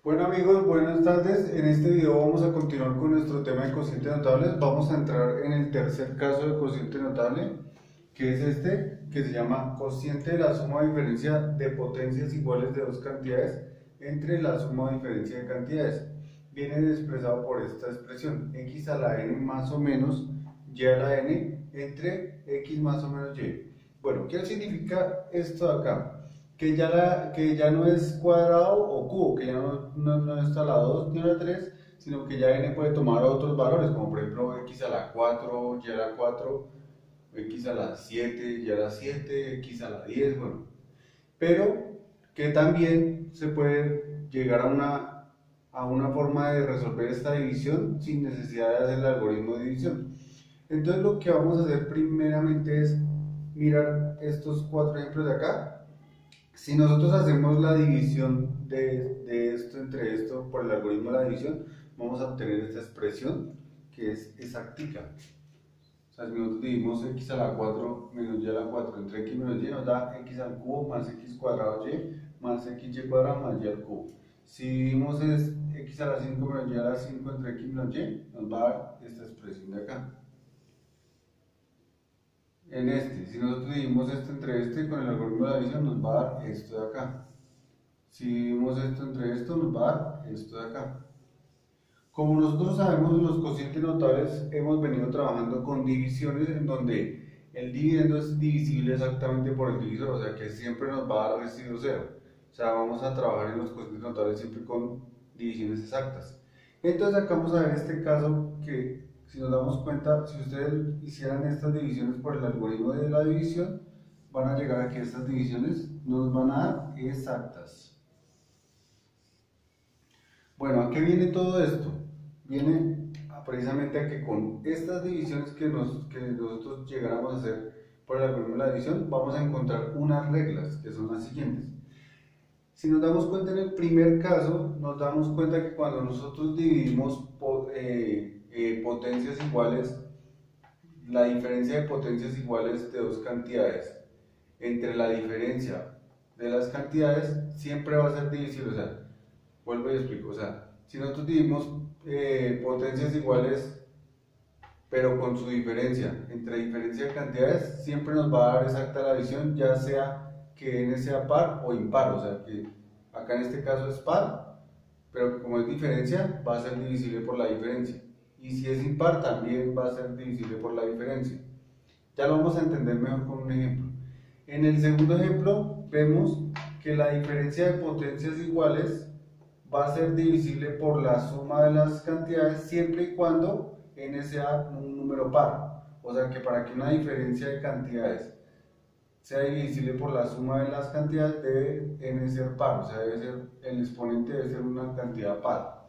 Bueno amigos, buenas tardes. En este video vamos a continuar con nuestro tema de cocientes notables. Vamos a entrar en el tercer caso de cociente notable, que es este, que se llama cociente de la suma o diferencia de potencias iguales de dos cantidades entre la suma o diferencia de cantidades. Viene expresado por esta expresión, x a la n más o menos y a la n entre x más o menos y. Bueno, ¿qué significa esto de acá? Que ya no es cuadrado o cubo, que ya no está la 2 ni la 3, sino que ya n puede tomar otros valores, como por ejemplo x a la 4, y a la 4, x a la 7, y a la 7, x a la 10, bueno. Pero que también se puede llegar a una forma de resolver esta división sin necesidad de hacer el algoritmo de división. Entonces lo que vamos a hacer primeramente es mirar estos cuatro ejemplos de acá. Si nosotros hacemos la división de esto entre esto por el algoritmo de la división, vamos a obtener esta expresión que es exactica. O sea, si nosotros dividimos x a la 4 menos y a la 4 entre x menos y, nos da x al cubo más x cuadrado y más xy cuadrado más y al cubo. Si dividimos x a la 5 menos y a la 5 entre x menos y, nos va a dar esta expresión de acá. En este, si nosotros dividimos este entre este con el algoritmo de la división, nos va a dar esto de acá. Si dividimos esto entre esto, nos va a dar esto de acá. Como nosotros sabemos, los cocientes notables hemos venido trabajando con divisiones en donde el dividendo es divisible exactamente por el divisor, o sea que siempre nos va a dar residuo cero. O sea, vamos a trabajar en los cocientes notables siempre con divisiones exactas. Entonces acá vamos a ver este caso que, si nos damos cuenta, si ustedes hicieran estas divisiones por el algoritmo de la división, van a llegar a que estas divisiones nos van a dar exactas. Bueno, ¿a qué viene todo esto? Viene precisamente a que con estas divisiones que nosotros llegáramos a hacer por el algoritmo de la división, vamos a encontrar unas reglas que son las siguientes. Si nos damos cuenta en el primer caso, nos damos cuenta que cuando nosotros dividimos potencias iguales, la diferencia de potencias iguales de dos cantidades entre la diferencia de las cantidades siempre va a ser divisible. O sea, vuelvo y explico. O sea, si nosotros dividimos potencias iguales pero con su diferencia entre diferencia de cantidades, siempre nos va a dar exacta la división, ya sea que n sea par o impar. O sea que acá en este caso es par, pero como es diferencia va a ser divisible por la diferencia, y si es impar también va a ser divisible por la diferencia. Ya lo vamos a entender mejor con un ejemplo. En el segundo ejemplo vemos que la diferencia de potencias iguales va a ser divisible por la suma de las cantidades siempre y cuando n sea un número par. O sea que para que una diferencia de cantidades sea divisible por la suma de las cantidades, debe n ser par, o sea, el exponente debe ser una cantidad par.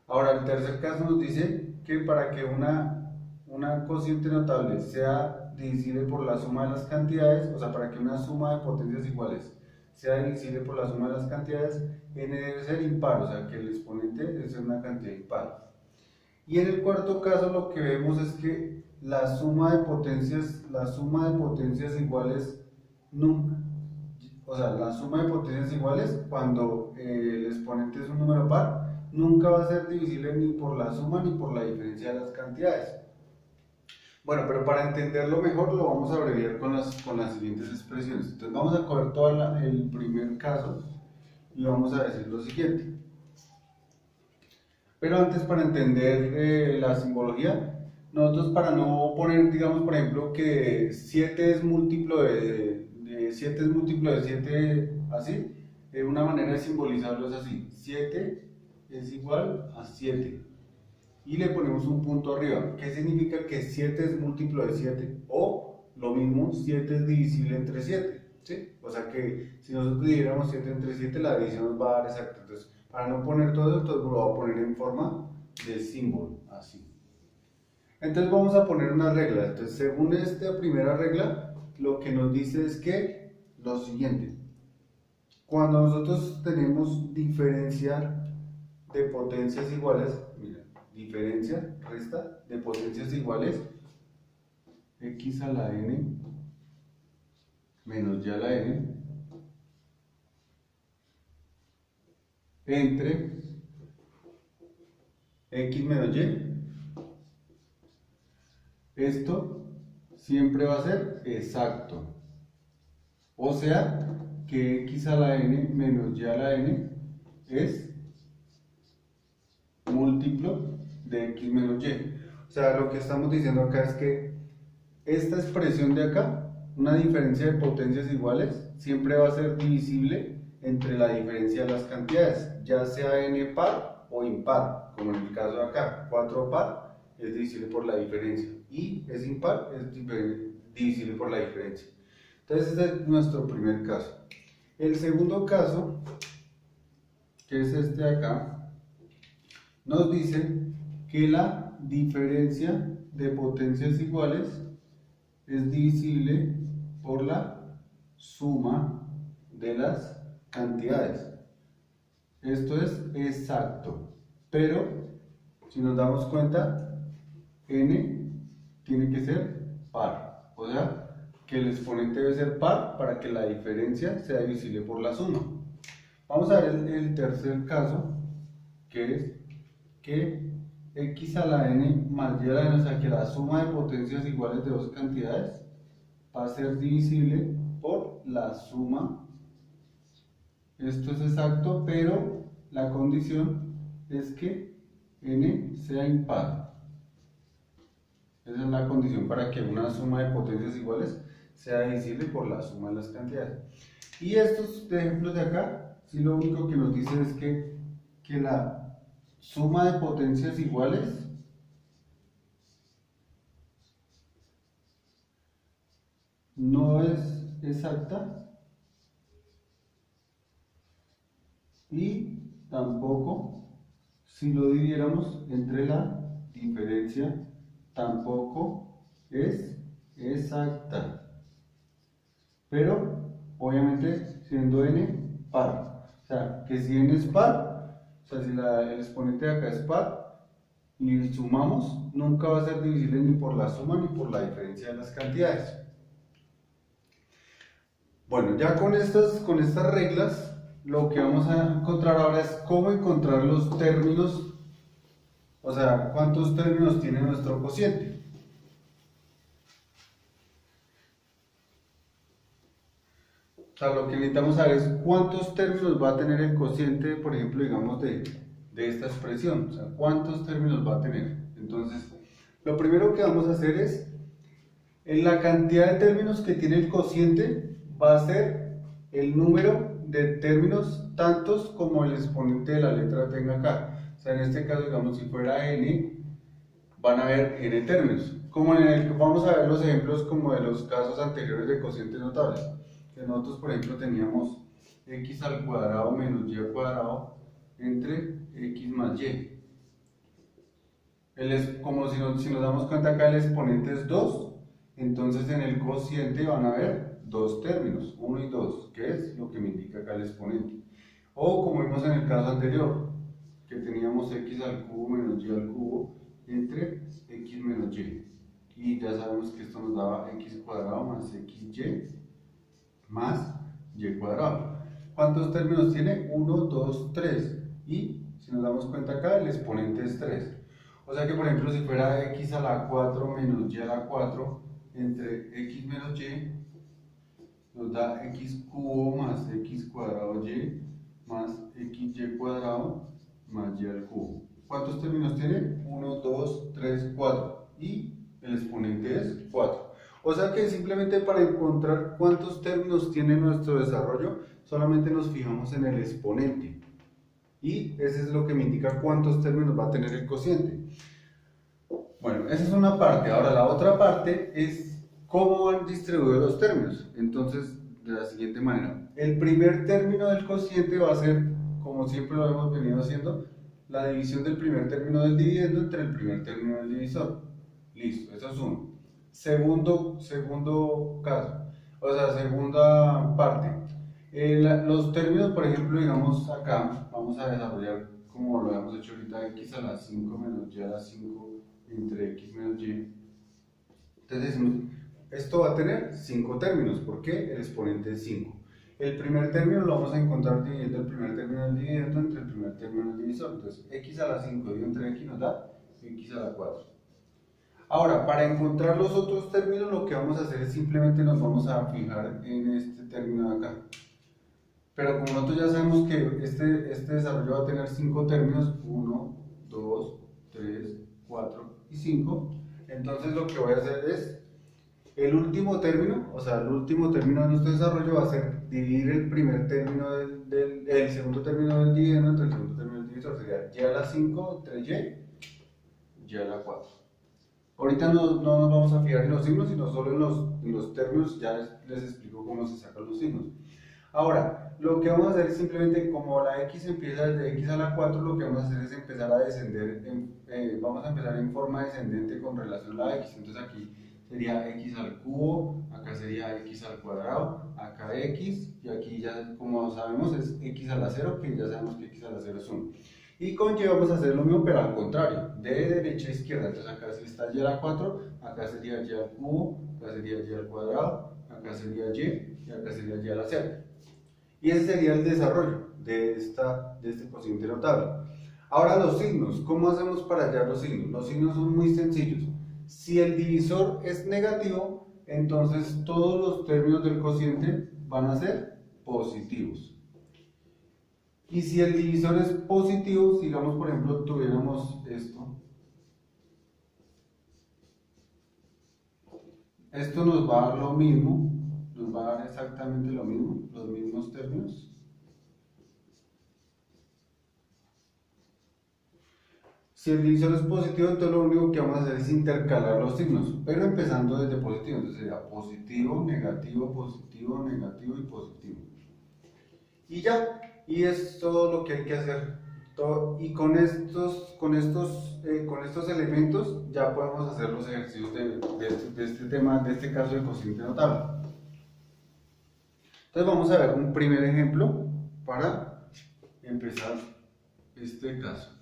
Ahora, el tercer caso nos dice que para que una cociente notable sea divisible por la suma de las cantidades, o sea, para que una suma de potencias iguales sea divisible por la suma de las cantidades, n debe ser impar, o sea, que el exponente debe ser una cantidad impar. Y en el cuarto caso lo que vemos es que la suma de potencias iguales nunca, o sea, la suma de potencias iguales cuando el exponente es un número par, nunca va a ser divisible ni por la suma ni por la diferencia de las cantidades. Bueno, pero para entenderlo mejor lo vamos a abreviar con las siguientes expresiones. Entonces vamos a coger todo el primer caso y vamos a decir lo siguiente. Pero antes, para entender la simbología, nosotros, para no poner, digamos, por ejemplo, que 7 es múltiplo de 7 es múltiplo de 7, así, una manera de simbolizarlo es así: 7 es igual a 7. Y le ponemos un punto arriba. ¿Qué significa que 7 es múltiplo de 7? O lo mismo, 7 es divisible entre 7. ¿Sí? O sea que si nosotros dividiéramos 7 entre 7, la división nos va a dar exacta. Entonces, para no poner todo eso, entonces lo voy a poner en forma de símbolo, así. Entonces vamos a poner una regla. Entonces, según esta primera regla, lo que nos dice es que lo siguiente: cuando nosotros tenemos diferencia de potencias iguales, mira, diferencia, resta de potencias iguales, x a la n menos y a la n entre x menos y. Esto siempre va a ser exacto. O sea, que x a la n menos y a la n es múltiplo de x menos y. O sea, lo que estamos diciendo acá es que esta expresión de acá, una diferencia de potencias iguales, siempre va a ser divisible entre la diferencia de las cantidades, ya sea n par o impar, como en el caso de acá. 4 par es divisible por la diferencia y es impar, es divisible por la diferencia. Entonces ese es nuestro primer caso. El segundo caso, que es este de acá, nos dice que la diferencia de potencias iguales es divisible por la suma de las cantidades. Esto es exacto, pero si nos damos cuenta, n tiene que ser par, o sea, que el exponente debe ser par para que la diferencia sea divisible por la suma. Vamos a ver el tercer caso, que es que x a la n más y a la n, o sea que la suma de potencias iguales de dos cantidades va a ser divisible por la suma. Esto es exacto, pero la condición es que n sea impar. Esa es la condición para que una suma de potencias iguales sea divisible por la suma de las cantidades. Y estos ejemplos de acá, sí, lo único que nos dice es que la suma de potencias iguales no es exacta y tampoco, si lo dividiéramos entre la diferencia, tampoco es exacta. Pero obviamente siendo n par, o sea que si n es par, o sea si el exponente de acá es par y sumamos, nunca va a ser divisible ni por la suma ni por la diferencia de las cantidades. Bueno, ya con estas reglas, lo que vamos a encontrar ahora es cómo encontrar los términos, o sea, cuántos términos tiene nuestro cociente. O sea, lo que necesitamos saber es cuántos términos va a tener el cociente, por ejemplo, digamos, de esta expresión. O sea, cuántos términos va a tener. Entonces, lo primero que vamos a hacer es, en la cantidad de términos que tiene el cociente, va a ser el número de términos tantos como el exponente de la letra tenga acá. O sea, en este caso, digamos, si fuera n, van a haber n términos. Como en el que vamos a ver los ejemplos como de los casos anteriores de cocientes notables. Que nosotros, por ejemplo, teníamos x al cuadrado menos y al cuadrado entre x más y. Como si nos damos cuenta acá el exponente es 2, entonces en el cociente van a haber dos términos, 1 y 2, que es lo que me indica acá el exponente. O como vimos en el caso anterior, que teníamos x al cubo menos y al cubo entre x menos y. Y ya sabemos que esto nos daba x cuadrado más xy más y cuadrado. ¿Cuántos términos tiene? 1, 2, 3. Y si nos damos cuenta acá, el exponente es 3. O sea que, por ejemplo, si fuera x a la 4 menos y a la 4 entre x menos y, nos da x cubo más x cuadrado y más xy cuadrado más y al cubo. ¿Cuántos términos tiene? 1, 2, 3, 4. Y el exponente es 4. O sea que simplemente para encontrar cuántos términos tiene nuestro desarrollo, solamente nos fijamos en el exponente. Y ese es lo que me indica cuántos términos va a tener el cociente. Bueno, esa es una parte. Ahora la otra parte es cómo van distribuidos los términos. Entonces, de la siguiente manera. El primer término del cociente va a ser, como siempre lo hemos venido haciendo, la división del primer término del dividendo entre el primer término del divisor. Listo, eso es uno. Segundo caso, o sea, segunda parte. Los términos, por ejemplo, digamos acá, vamos a desarrollar como lo hemos hecho ahorita, x a la 5 menos y a la 5 entre x menos y. Entonces decimos, esto va a tener 5 términos, porque el exponente es 5. El primer término lo vamos a encontrar dividiendo el primer término del dividendo entre el primer término del divisor. Entonces, x a la 5 dividido entre x nos da x a la 4. Ahora, para encontrar los otros términos, lo que vamos a hacer es simplemente nos vamos a fijar en este término de acá. Pero como nosotros ya sabemos que este desarrollo va a tener 5 términos, 1, 2, 3, 4 y 5, entonces lo que voy a hacer es el último término, o sea, el último término de nuestro desarrollo va a ser dividir el primer término el segundo término del dividendo entre el segundo término del divisor, sería y a la 5 entre y a la 4. Ahorita no nos vamos a fijar en los signos, sino solo en los términos, ya les explico cómo se sacan los signos. Ahora, lo que vamos a hacer es simplemente, como la x empieza desde x a la 4, lo que vamos a hacer es empezar a descender, vamos a empezar en forma descendente con relación a la x. Entonces aquí sería x al cubo, acá sería x al cuadrado, acá x, y aquí ya como sabemos es x a la 0, que ya sabemos que x a la 0 es 1. Y con y vamos a hacer lo mismo, pero al contrario, de derecha a izquierda. Entonces acá si está y a la 4, acá sería y al cubo, acá sería y al cuadrado, acá sería y acá sería y a la 0. Y ese sería el desarrollo de este cociente notable. Ahora los signos, ¿cómo hacemos para hallar los signos? Los signos son muy sencillos. Si el divisor es negativo, entonces todos los términos del cociente van a ser positivos. Y si el divisor es positivo, digamos por ejemplo tuviéramos esto nos va a dar lo mismo, nos va a dar exactamente lo mismo, los mismos términos. Si el divisor es positivo, entonces lo único que vamos a hacer es intercalar los signos, pero empezando desde positivo. Entonces sería positivo, negativo y positivo. Y ya, y es todo lo que hay que hacer. Y con estos elementos ya podemos hacer los ejercicios de este tema, de este caso de cociente notable. Entonces vamos a ver un primer ejemplo para empezar este caso.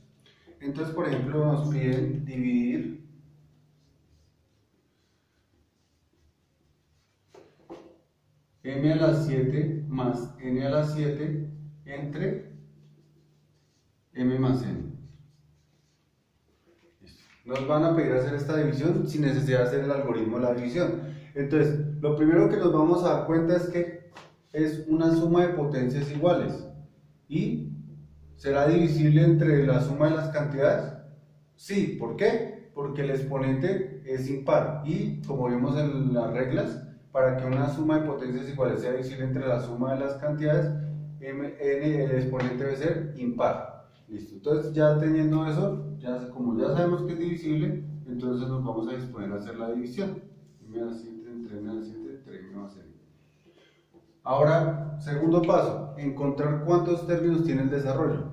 Entonces, por ejemplo, nos piden dividir m a la 7 más n a la 7 entre m más n. Nos van a pedir hacer esta división sin necesidad de hacer el algoritmo de la división. Entonces, lo primero que nos vamos a dar cuenta es que es una suma de potencias iguales y ¿será divisible entre la suma de las cantidades? Sí, ¿por qué? Porque el exponente es impar y, como vimos en las reglas, para que una suma de potencias iguales sea divisible entre la suma de las cantidades, el exponente debe ser impar. Listo, entonces ya teniendo eso, como ya sabemos que es divisible, entonces nos vamos a disponer a hacer la división. M a la 7 entre m a la 7 entre m más n. Ahora, segundo paso, encontrar cuántos términos tiene el desarrollo.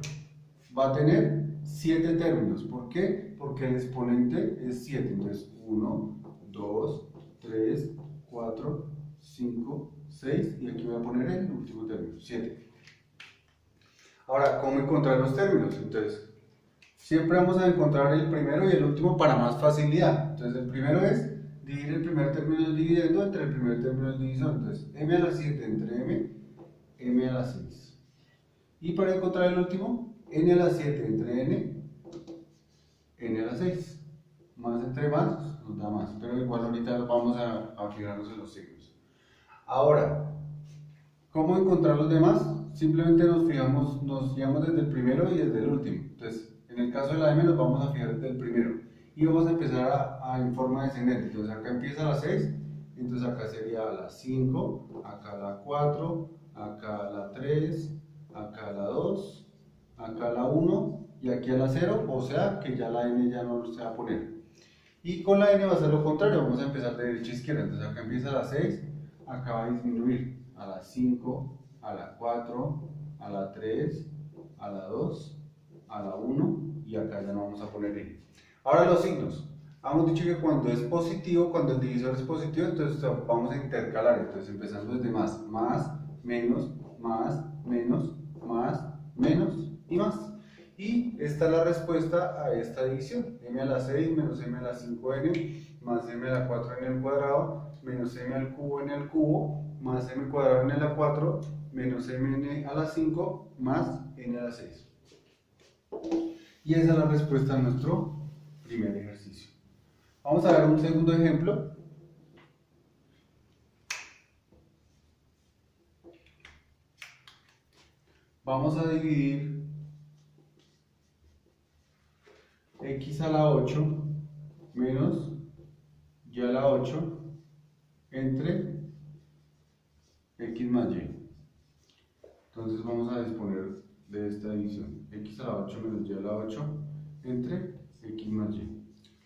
Va a tener 7 términos. ¿Por qué? Porque el exponente es 7. Entonces, 1, 2, 3, 4, 5, 6. Y aquí voy a poner el último término, 7. Ahora, ¿cómo encontrar los términos? Entonces, siempre vamos a encontrar el primero y el último para más facilidad. Entonces, el primero es dividir el primer término del dividendo entre el primer término del divisor. Entonces, m a la 7 entre m a la 6. Y para encontrar el último, n a la 7 entre n a la 6. Más entre más nos da más, pero igual ahorita vamos a fijarnos en los signos. Ahora, ¿cómo encontrar los demás? Simplemente nos guiamos desde el primero y desde el último. Entonces, en el caso de la m nos vamos a fijar desde el primero. Y vamos a empezar en forma descendente. Entonces acá empieza la 6, entonces acá sería la 5, acá la 4, acá la 3, acá la 2, acá la 1 y aquí a la 0, o sea que ya la n ya no se va a poner. Y con la n va a ser lo contrario, vamos a empezar de derecha a izquierda. Entonces acá empieza la 6, acá va a disminuir a la 5, a la 4, a la 3, a la 2, a la 1 y acá ya no vamos a poner n. Ahora los signos. Hemos dicho que cuando es positivo, cuando el divisor es positivo, entonces vamos a intercalar. Entonces empezando desde más, menos, menos y más. Y esta es la respuesta a esta división. M a la 6 menos m a la 5n más m a la 4n al cuadrado menos m al cubo n al cubo más m cuadrado n a la 4 menos mn a la 5 más n a la 6. Y esa es la respuesta a nuestro primer ejercicio. Vamos a ver un segundo ejemplo. Vamos a dividir x a la 8 menos y a la 8 entre x más y. Entonces vamos a disponer de esta división, x a la 8 menos y a la 8 entre x más y.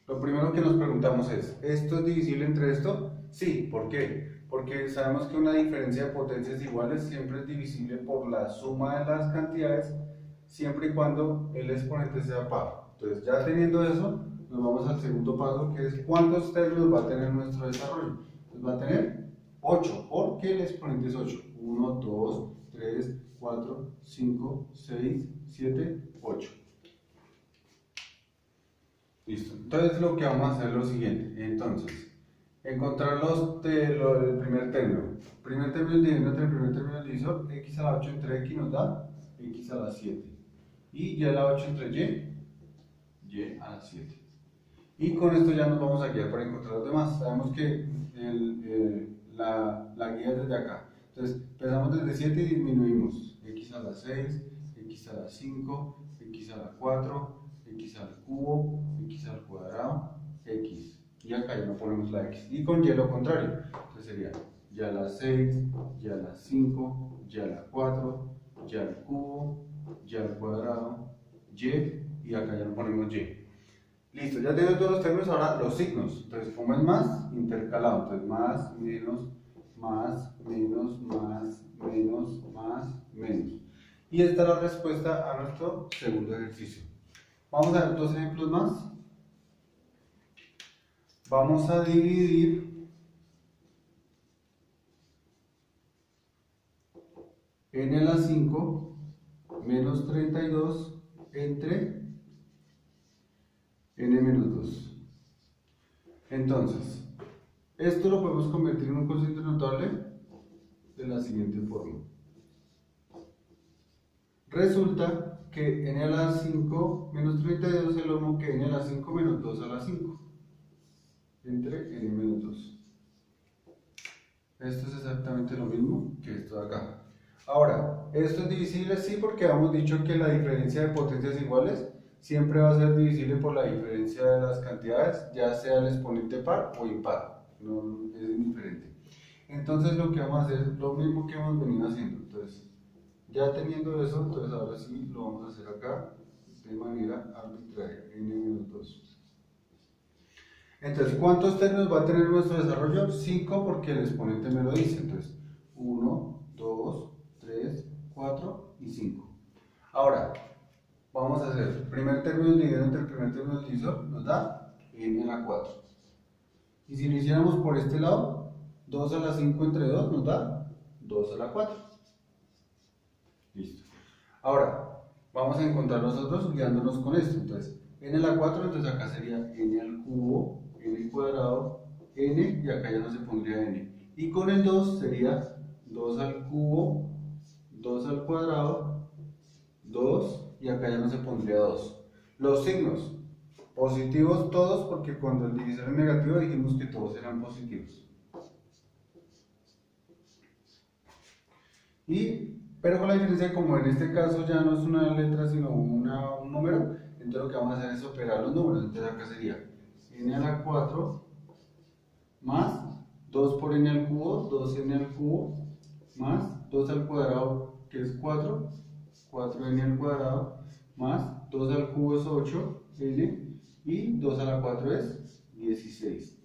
Lo primero que nos preguntamos es, ¿esto es divisible entre esto? Sí, ¿por qué? Porque sabemos que una diferencia de potencias iguales siempre es divisible por la suma de las cantidades, siempre y cuando el exponente sea par. Entonces, ya teniendo eso, nos vamos al segundo paso, que es ¿cuántos términos va a tener nuestro desarrollo? Pues va a tener 8, porque el exponente es 8. 1, 2, 3, 4, 5, 6, 7, 8. Listo. Entonces lo que vamos a hacer es lo siguiente. Entonces, encontrar el primer término. El primer término dividiendo entre el primer término del divisor, x a la 8 entre x nos da x a la 7. Y a la 8 entre y a la 7. Y con esto ya nos vamos a guiar para encontrar los demás. Sabemos que la guía es desde acá. Entonces, empezamos desde 7 y disminuimos x a la 6, x a la 5, x a la 4, x al cubo, x al cuadrado, x. Y acá ya no ponemos la x. Y con y lo contrario. Entonces sería y a la 6, y a la 5, y a la 4, y al cubo, y al cuadrado, y acá ya no ponemos y. Listo, ya tenemos todos los términos, ahora los signos. Entonces, como es más, intercalado. Entonces, más, menos, más, menos, más, menos, más, menos. Y esta es la respuesta a nuestro segundo ejercicio. Vamos a ver dos ejemplos más. Vamos a dividir n a la 5 menos 32 entre n menos 2. Entonces, esto lo podemos convertir en un cociente notable de la siguiente forma. Resulta que n a la 5 menos 32 es lo mismo que n a la 5 menos 2 a la 5 entre n menos 2. Esto es exactamente lo mismo que esto de acá. Ahora, ¿esto es divisible? Sí, porque hemos dicho que la diferencia de potencias iguales siempre va a ser divisible por la diferencia de las cantidades, ya sea el exponente par o impar, no es indiferente. Entonces lo que vamos a hacer es lo mismo que hemos venido haciendo. Entonces, ya teniendo eso, entonces ahora sí lo vamos a hacer acá de manera arbitraria, n-2. Entonces, ¿cuántos términos va a tener nuestro desarrollo? 5 porque el exponente me lo dice. Entonces, 1, 2, 3, 4 y 5. Ahora, vamos a hacer primer término dividido entre el primer término del divisor, nos da n a la 4. Y si lo hiciéramos por este lado, 2 a la 5 entre 2 nos da 2 a la 4. Listo. Ahora, vamos a encontrar nosotros guiándonos con esto. Entonces, n a la 4, entonces acá sería n al cubo, n al cuadrado, n, y acá ya no se pondría n. Y con el 2 sería 2 al cubo, 2 al cuadrado, 2, y acá ya no se pondría 2. Los signos, positivos todos, porque cuando el divisor es negativo dijimos que todos eran positivos. Pero con la diferencia, como en este caso ya no es una letra sino un número, entonces lo que vamos a hacer es operar los números. Entonces acá sería n a la 4 más 2 por n al cubo, 2n al cubo, más 2 al cuadrado, que es 4, 4n al cuadrado, más 2 al cubo es 8n, y 2 a la 4 es 16.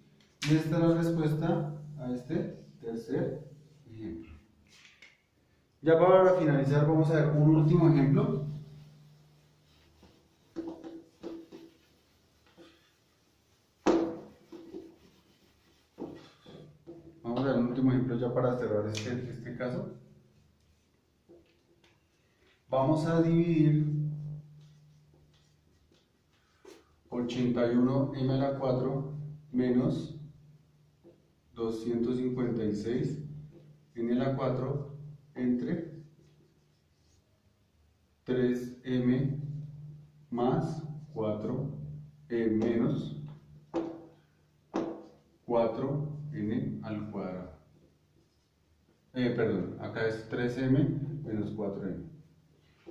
Y esta es la respuesta a este tercer ejemplo. Ya para finalizar vamos a ver un último ejemplo. Vamos a ver un último ejemplo ya para cerrar este caso. Vamos a dividir 81m a la 4 menos 256 n a la 4 entre 3m más 4 menos 4n al cuadrado. Perdón, acá es 3m menos 4m.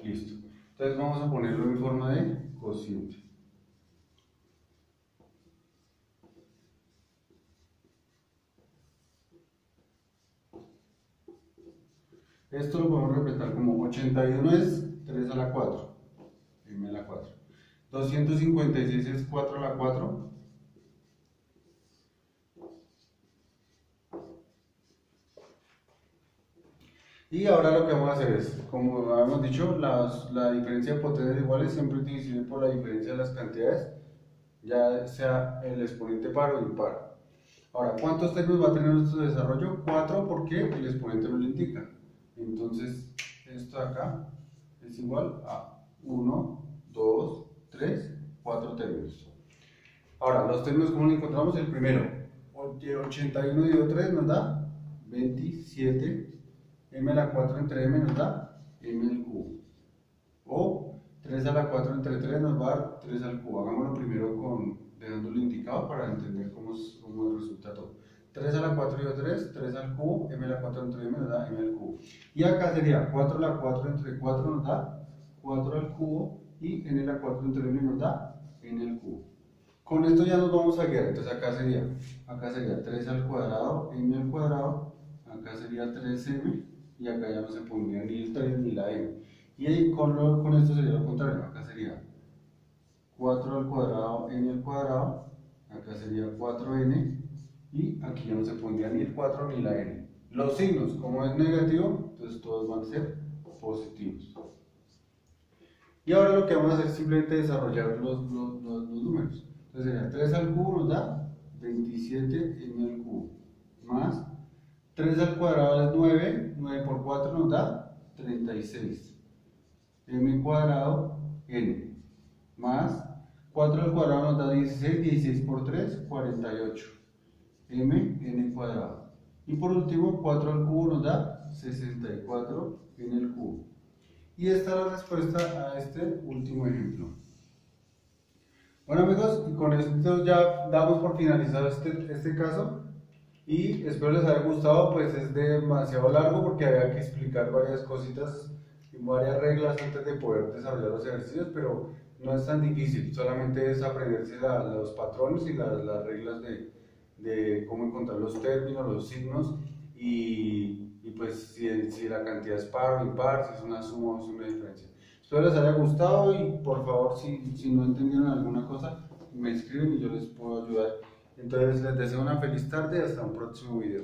Listo. Entonces vamos a ponerlo en forma de cociente. Esto lo podemos representar como 81 es 3 a la 4, m a la 4. 256 es 4 a la 4. Y ahora lo que vamos a hacer es, como habíamos dicho, la diferencia de potencias iguales siempre es divisible por la diferencia de las cantidades, ya sea el exponente par o impar. Ahora, ¿cuántos términos va a tener nuestro desarrollo? 4, porque el exponente me lo indica. Entonces, esto de acá es igual a 1, 2, 3, 4 términos. Ahora, los términos, ¿cómo lo encontramos? El primero, 81 dividido 3 nos da 27. M a la 4 entre m nos da m al cubo. O 3 a la 4 entre 3 nos va a dar 3 al cubo. Hagámoslo primero dejándolo indicado para entender cómo resulta todo. 3 a la 4 dividido 3, 3 al cubo, m a la 4 entre m nos da m al cubo. Y acá sería 4 a la 4 entre 4 nos da 4 al cubo y n a la 4 entre m nos da n al cubo. Con esto ya nos vamos a guiar. Entonces acá sería 3 al cuadrado, m al cuadrado, acá sería 3m. Y acá ya no se pondría ni el 3 ni la m. Y ahí con esto sería lo contrario, acá sería 4 al cuadrado n al cuadrado, acá sería 4n, y aquí ya no se pondría ni el 4 ni la n. Los signos, como es negativo, entonces todos van a ser positivos. Y ahora lo que vamos a hacer es simplemente desarrollar los números. Entonces sería 3 al cubo nos da 27m al cubo, más 3 al cuadrado es 9, 9 por 4 nos da 36, m cuadrado n, más 4 al cuadrado nos da 16, 16 por 3, 48, n cuadrado. Y por último, 4 al cubo nos da 64 n al cubo. Y esta es la respuesta a este último ejemplo. Bueno amigos, y con esto ya damos por finalizado este caso. Y espero les haya gustado, pues es demasiado largo porque había que explicar varias cositas y varias reglas antes de poder desarrollar los ejercicios, pero no es tan difícil, solamente es aprenderse los patrones y las reglas de cómo encontrar los términos, los signos y pues si la cantidad es par o impar, si es una suma o es una diferencia. Espero les haya gustado y por favor si no entendieron alguna cosa me escriben y yo les puedo ayudar. Entonces les deseo una feliz tarde y hasta un próximo video.